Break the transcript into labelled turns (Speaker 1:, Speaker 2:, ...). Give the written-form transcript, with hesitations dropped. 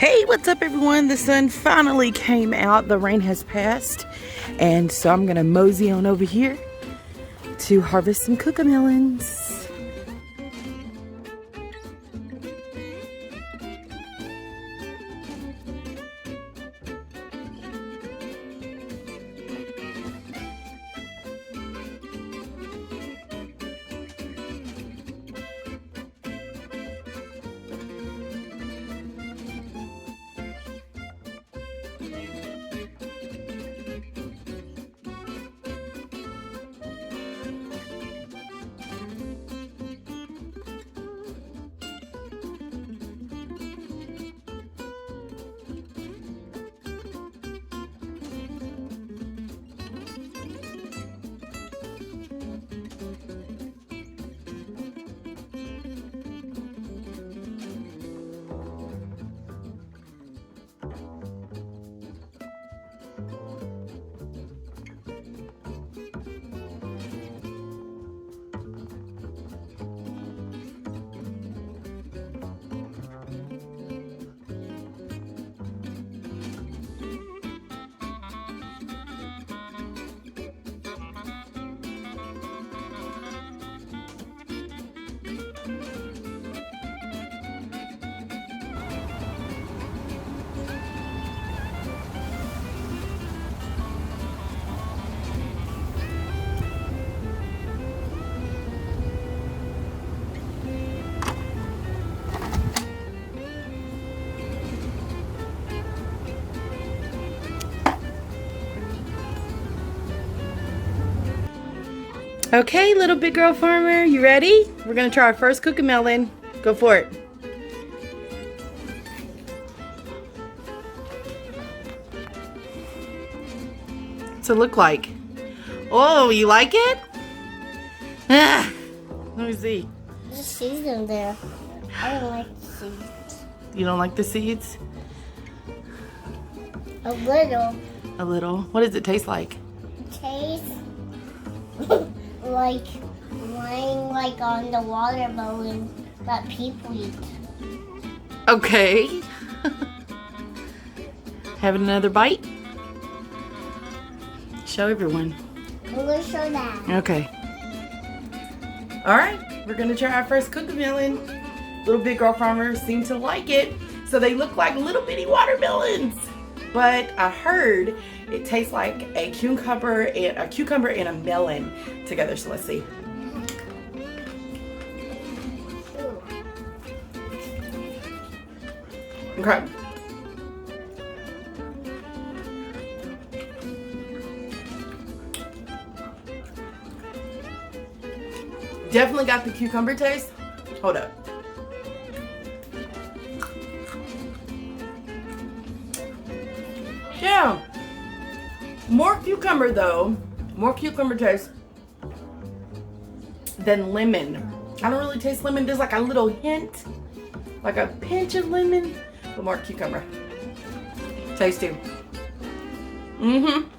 Speaker 1: Hey, what's up everyone? The sun finally came out. The rain has passed. And so I'm gonna mosey on over here to harvest some Cucamelons. Okay, little big girl farmer, you ready? We're gonna try our first Cucamelon. Go for it. What's it look like? Oh, you like it? Ah, let me see.
Speaker 2: There's seeds in there. I don't like the seeds.
Speaker 1: You don't like the seeds?
Speaker 2: A little.
Speaker 1: A little. What does it taste like?
Speaker 2: Taste like lying like on the watermelon that people eat.
Speaker 1: Okay. Having another bite? Show everyone.
Speaker 2: I'm gonna show that.
Speaker 1: Okay. Alright, we're gonna try our first Cucamelon. Little big girl farmers seem to like it. So they look like little bitty watermelons. But I heard it tastes like a cucumber and a melon together. So let's see. Okay. Definitely got the cucumber taste. Hold up. Yeah. More cucumber though. More cucumber taste than lemon. I don't really taste lemon. There's like a little hint, like a pinch of lemon, but more cucumber. Tasty. Mm-hmm.